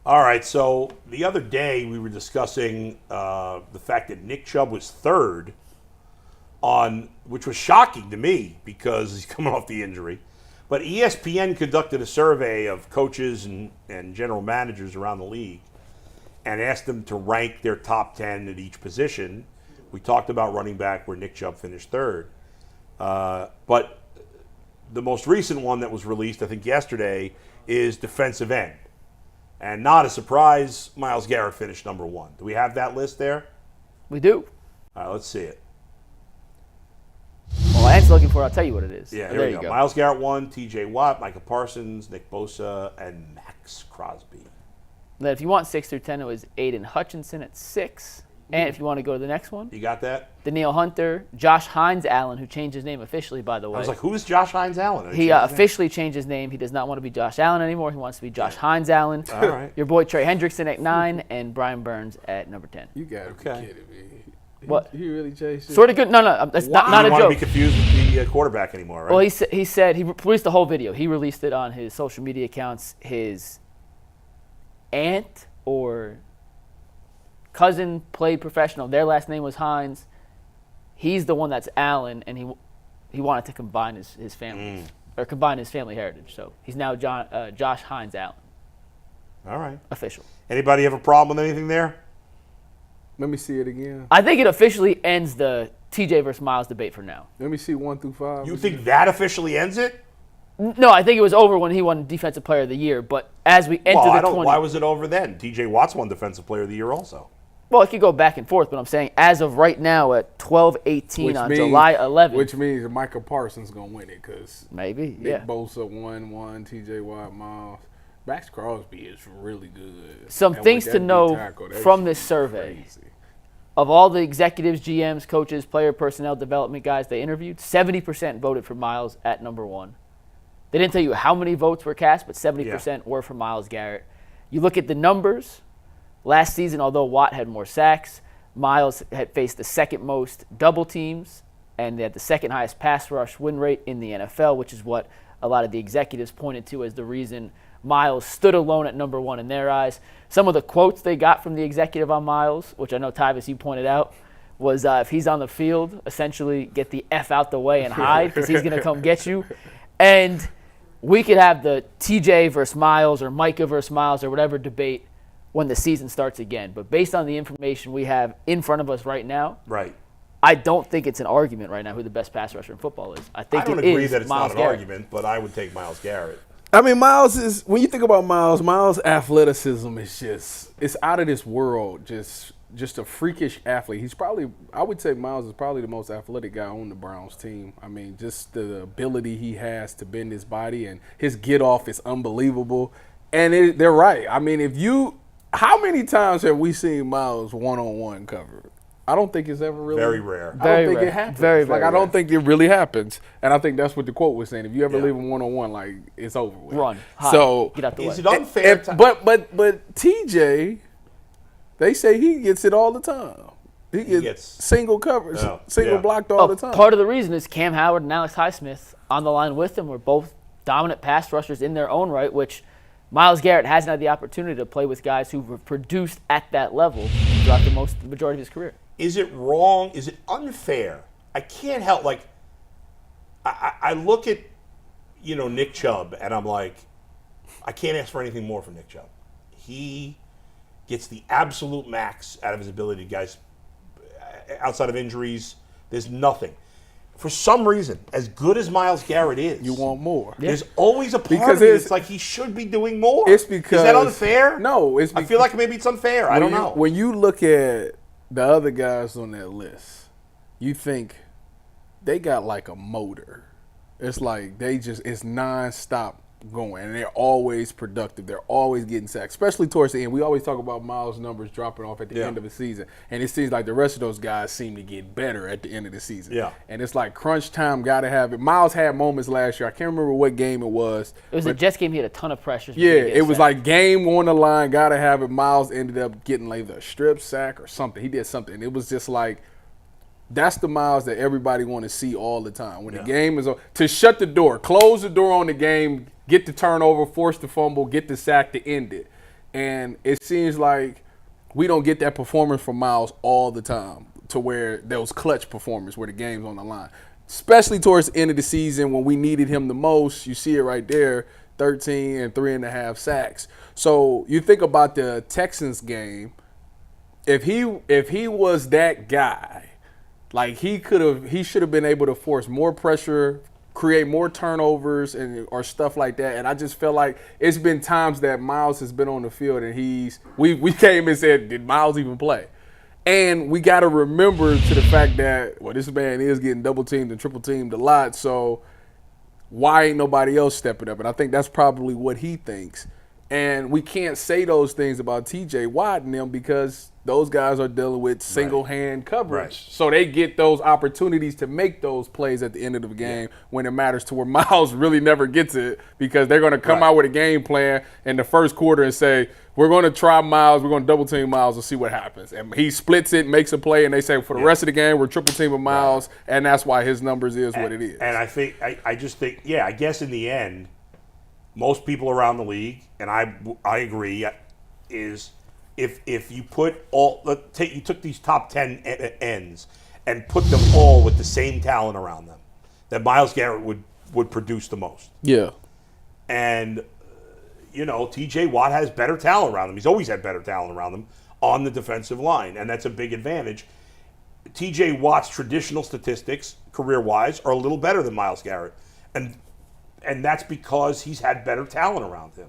All right, so the other day we were discussing the fact that Nick Chubb was third which was shocking to me because he's coming off the injury. But ESPN conducted a survey of coaches and general managers around the league and asked them to rank their top 10 at each position. We talked about running back where Nick Chubb finished third. But the most recent one that was released, I think yesterday, is defensive end. And not a surprise, Myles Garrett finished number one. Do we have that list there? We do. All right, let's see it. Well, Ant's looking for it. I'll tell you what it is. Yeah, here we go. Myles Garrett 1, T.J. Watt, Micah Parsons, Nick Bosa, and Maxx Crosby. Then if you want 6 through 10, it was Aidan Hutchinson at 6. And if you want to go to the next one. You got that? Danielle Hunter, Josh Hines-Allen, who changed his name officially, by the way. I was like, who is Josh Hines-Allen? He officially changed his name. He does not want to be Josh Allen anymore. He wants to be Josh Hines-Allen. All right. Your boy Trey Hendrickson at 9, and Brian Burns at number 10. You got to be kidding me. What? He really changed it? Sort of good. No, that's not a joke. You don't want to be confused with the quarterback anymore, right? Well, he said he released the whole video. He released it on his social media accounts. His aunt or cousin played professional. Their last name was Hines. He's the one that's Allen, and he wanted to combine his family or combine his family heritage. So he's now Josh Hines-Allen. All right. Official. Anybody have a problem with anything there? Let me see it again. I think it officially ends the TJ versus Myles debate for now. Let me see 1 through 5. You think that officially ends it? No, I think it was over when he won Defensive Player of the Year. But as we enter the 20, why was it over then? T.J. Watt's won Defensive Player of the Year also. Well, it could go back and forth, but I'm saying as of right now at 12:18 on July 11th. Which means Micah Parsons going to win it because maybe, Nick Bosa won, T.J. Watt, Myles. Maxx Crosby is really good. Some things to know from this survey. Crazy. Of all the executives, GMs, coaches, player personnel development guys they interviewed, 70% voted for Myles at number one. They didn't tell you how many votes were cast, but 70% were for Myles Garrett. You look at the numbers. Last season, although Watt had more sacks, Myles had faced the second most double teams, and they had the second highest pass rush win rate in the NFL, which is what a lot of the executives pointed to as the reason Myles stood alone at number one in their eyes. Some of the quotes they got from the executive on Myles, which I know, Tyvis, you pointed out, was if he's on the field, essentially get the F out the way and hide because he's going to come get you. And we could have the TJ versus Myles or Micah versus Myles or whatever debate when the season starts again. But based on the information we have in front of us right now, I don't think it's an argument right now who the best pass rusher in football is. I think I don't agree that it's not an argument, but I would take Myles Garrett. I mean, Myles is, when you think about Myles' athleticism is it's out of this world. Just a freakish athlete. He's probably, I would say Myles is probably the most athletic guy on the Browns team. I mean, just the ability he has to bend his body and his get off is unbelievable. And they're right. I mean, how many times have we seen Myles one-on-one covered? I don't think it's ever really. Very rare. I don't think it happens. I don't think it really happens. And I think that's what the quote was saying. If you ever leave him one-on-one, like, it's over with. Run. So, get out the way. Is it unfair? But TJ, they say he gets it all the time. He gets single coverage, blocked all the time. Part of the reason is Cam Howard and Alex Highsmith on the line with him were both dominant pass rushers in their own right, which Myles Garrett hasn't had the opportunity to play with guys who have produced at that level throughout the majority of his career. Is it wrong? Is it unfair? I can't help, like, I look at, Nick Chubb, and I'm like, I can't ask for anything more from Nick Chubb. He gets the absolute max out of his ability, guys. Outside of injuries, there's nothing. For some reason, as good as Myles Garrett is, you want more. There's always a part of it that's like he should be doing more. It's because, is that unfair? No, it's because, I feel like maybe it's unfair. I don't know. When you look at the other guys on that list, you think they got like a motor. It's like it's nonstop going, and they're always productive. They're always getting sacked, especially towards the end. We always talk about Myles' numbers dropping off at the end of the season, and it seems like the rest of those guys seem to get better at the end of the season. Yeah. And it's like crunch time, got to have it. Myles had moments last year. I can't remember what game it was. It was a Jets game. He had a ton of pressures. Yeah, it was like game on the line, got to have it. Myles ended up getting like a strip sack or something. He did something. It was just like, that's the Myles that everybody want to see all the time. When the game is over, to shut the door, close the door on the game, get the turnover, force the fumble, get the sack to end it. And it seems like we don't get that performance from Myles all the time, to where those clutch performances where the game's on the line. Especially towards the end of the season when we needed him the most. You see it right there, 13 and 3.5 sacks. So you think about the Texans game, if he was that guy, like he should have been able to force more pressure, create more turnovers or stuff like that. And I just feel like it's been times that Myles has been on the field and we came and said, did Myles even play? And we got to remember to the fact that, well, this man is getting double teamed and triple teamed a lot. So why ain't nobody else stepping up? And I think that's probably what he thinks. And we can't say those things about TJ Watt and them because those guys are dealing with single-hand coverage. Right. So they get those opportunities to make those plays at the end of the game when it matters, to where Myles really never gets it, because they're going to come out with a game plan in the first quarter and say, we're going to try Myles, we're going to double-team Myles and see what happens. And he splits it, makes a play, and they say, for the rest of the game, we're triple-teaming Myles, and that's why his numbers is what it is. And I just think, I guess in the end, most people around the league, and I agree, is if you put you took these top 10 ends and put them all with the same talent around them, that Myles Garrett would produce the most. Yeah. And TJ Watt has better talent around him. He's always had better talent around him on the defensive line, and that's a big advantage. TJ Watt's traditional statistics, career-wise, are a little better than Myles Garrett, and that's because he's had better talent around him.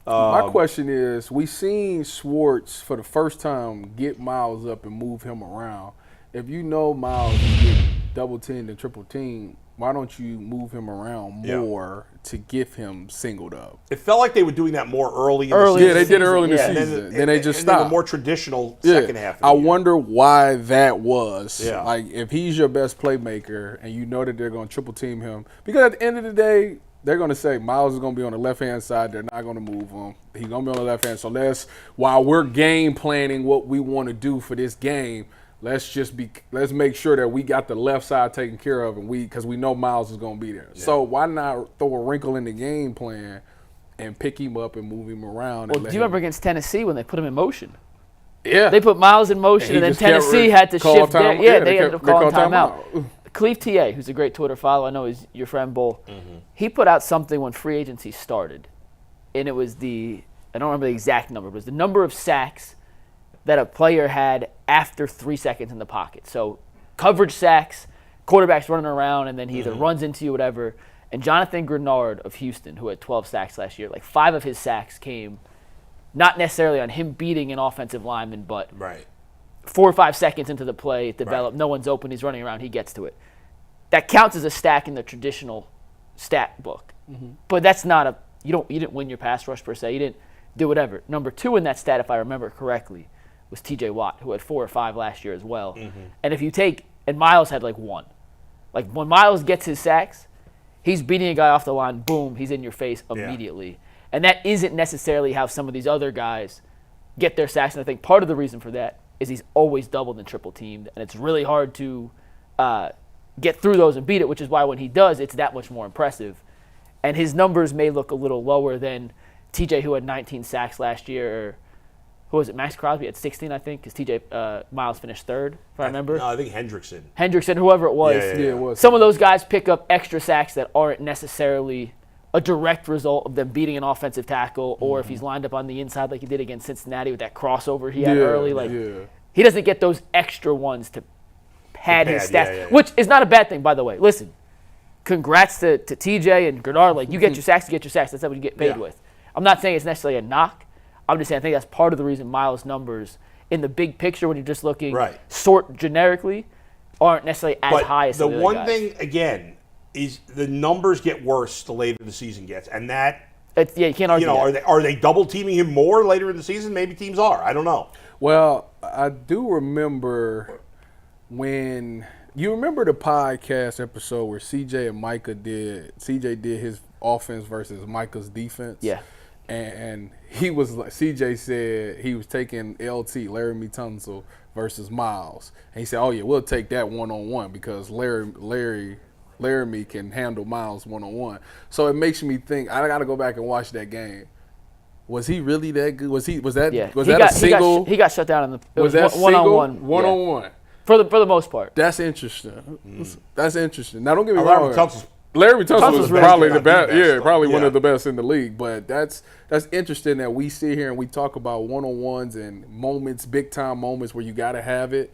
My question is, we seen Schwartz for the first time get Myles up and move him around. If you know Myles can get double-teamed and triple-teamed, why don't you move him around more to get him singled up? It felt like they were doing that more early in the season. Yeah, they did it early in the season. Then they just stopped. The more traditional second half of the I year. wonder why that was. Yeah. Like, if he's your best playmaker and you know that they're going to triple-team him, because at the end of the day, they're going to say Myles is going to be on the left-hand side. They're not going to move him. He's going to be on the left hand. So while we're game planning what we want to do for this game, let's make sure that we got the left side taken care of, and because we know Myles is going to be there. Yeah. So why not throw a wrinkle in the game plan and pick him up and move him around? Well, do you remember against Tennessee when they put him in motion? Yeah. They put Myles in motion, and then Tennessee had to shift there. Yeah, they ended up calling timeout. Cleve TA, who's a great Twitter follower, I know he's your friend Bull, he put out something when free agency started, and it was I don't remember the exact number, but it was the number of sacks that a player had after 3 seconds in the pocket. So coverage sacks, quarterback's running around, and then he either runs into you, whatever. And Jonathan Grenard of Houston, who had 12 sacks last year, like 5 of his sacks came not necessarily on him beating an offensive lineman, but 4 or 5 seconds into the play, it developed, no one's open, he's running around, he gets to it. That counts as a stack in the traditional stat book. But that's not you didn't win your pass rush per se, you didn't do whatever. Number 2 in that stat, if I remember correctly, was TJ Watt, who had 4 or 5 last year as well. And if you and Myles had like 1. Like when Myles gets his sacks, he's beating a guy off the line, boom, he's in your face immediately. Yeah. And that isn't necessarily how some of these other guys get their sacks. And I think part of the reason for that is he's always doubled and triple teamed, and it's really hard to get through those and beat it, which is why when he does, it's that much more impressive. And his numbers may look a little lower than TJ, who had 19 sacks last year, or who was it? Maxx Crosby had 16, I think, because Myles finished 3rd, if I remember. No, I think Hendrickson. Hendrickson, whoever it was. Yeah, it was. Some of those guys pick up extra sacks that aren't necessarily a direct result of them beating an offensive tackle, or if he's lined up on the inside like he did against Cincinnati with that crossover he had early. He doesn't get those extra ones to pad his stats, which is not a bad thing, by the way. Listen, congrats to TJ and Grenard. Like, you get your sacks, That's what you get paid with. I'm not saying it's necessarily a knock. I'm just saying I think that's part of the reason Myles' numbers in the big picture, when you're just looking sort generically, aren't necessarily as high as some of the other guys. The one thing, again, is the numbers get worse the later the season gets, and that you can't argue. Are they double teaming him more later in the season? Maybe teams are. I don't know. Well, I do remember when you remember the podcast episode where CJ and Micah CJ did his offense versus Micah's defense. Yeah. And he was like, CJ said he was taking LT, Laramie Tunsil, versus Myles. And he said, oh, yeah, we'll take that one-on-one because Laramie can handle Myles one-on-one. So it makes me think, I got to go back and watch that game. Was he really that good? Was that Yeah. was that a single? He got shut down in the. It was was that one-on-one. One-on-one. For the most part. That's interesting. That's interesting. Now don't get me Larry wrong. Tunsil's Larry Tunsil was really probably good. the best. Yeah, probably one Yeah. of the best in the league. But that's interesting that we sit here and we talk about one-on-ones and moments, big time moments where you got to have it.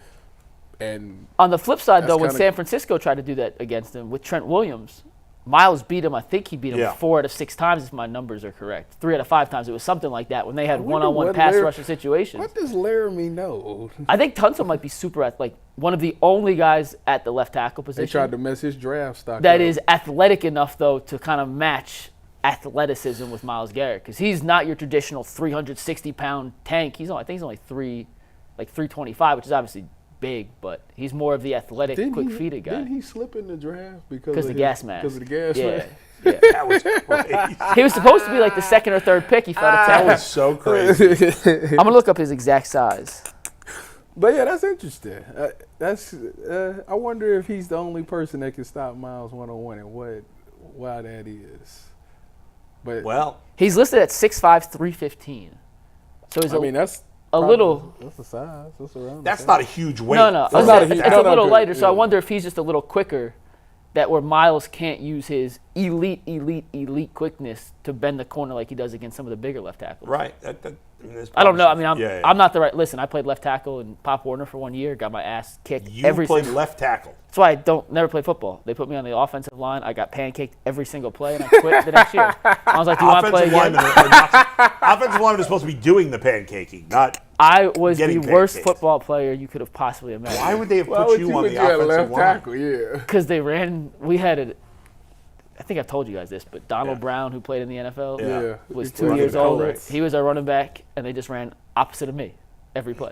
And On the flip side, though, when kinda- San Francisco tried to do that against him with Trent Williams, Myles beat him. I think he beat him Yeah. 4 out of 6 times, if my numbers are correct. 3 out of 5 times. It was something like that when they had wonder one-on-one what pass Larry- rushing situations. what does Laramie know? I think Tunsil might be super athletic. One of the only guys at the left tackle They position tried to mess his draft stock that up. is athletic enough, though, to kind of match athleticism with Myles Garrett, because he's not your traditional 360-pound tank. I think he's only 325, which is obviously big, but he's more of the athletic, quick-feeted guy. Didn't he slip in the draft because Because of the gas mask. Because of the gas Yeah. mask. Yeah. That was crazy. He was supposed to be like the 2nd or 3rd pick. He fell to That 10. was so crazy. I'm going to look up his exact size. But yeah, that's interesting. I wonder if he's the only person that can stop Myles one-on-one and why that is. But Well, He's listed at 6'5", 315. So he's that's a little. That's the size. That's around. that's not a huge weight. No. That's not a huge- It's no, a no, little good. lighter. So I Yeah. wonder if he's just a little quicker, that where Myles can't use his elite quickness to bend the corner like he does against some of the bigger left tackles. Right. I don't know. I mean, Yeah. I'm not the right. Listen, I played left tackle in Pop Warner for 1 year. Got my ass kicked You every played single. left tackle. That's why I never play football. They put me on the offensive line. I got pancaked every single play, and I quit the next year. I was like, "Do you want to play Offensive again?" linemen offensive linemen are supposed to be doing the pancaking, not. I was the Getting worst pancaked. football player you could have possibly imagined. Why would they have Why put would you on put the you at offensive left line? tackle? Yeah. Because they ran. We had a. I think I've told you guys this, but Donald Yeah. Brown, who played in the NFL, Yeah. Yeah. was He 2 played years running old. back. He was our running back, and they just ran opposite of me every play.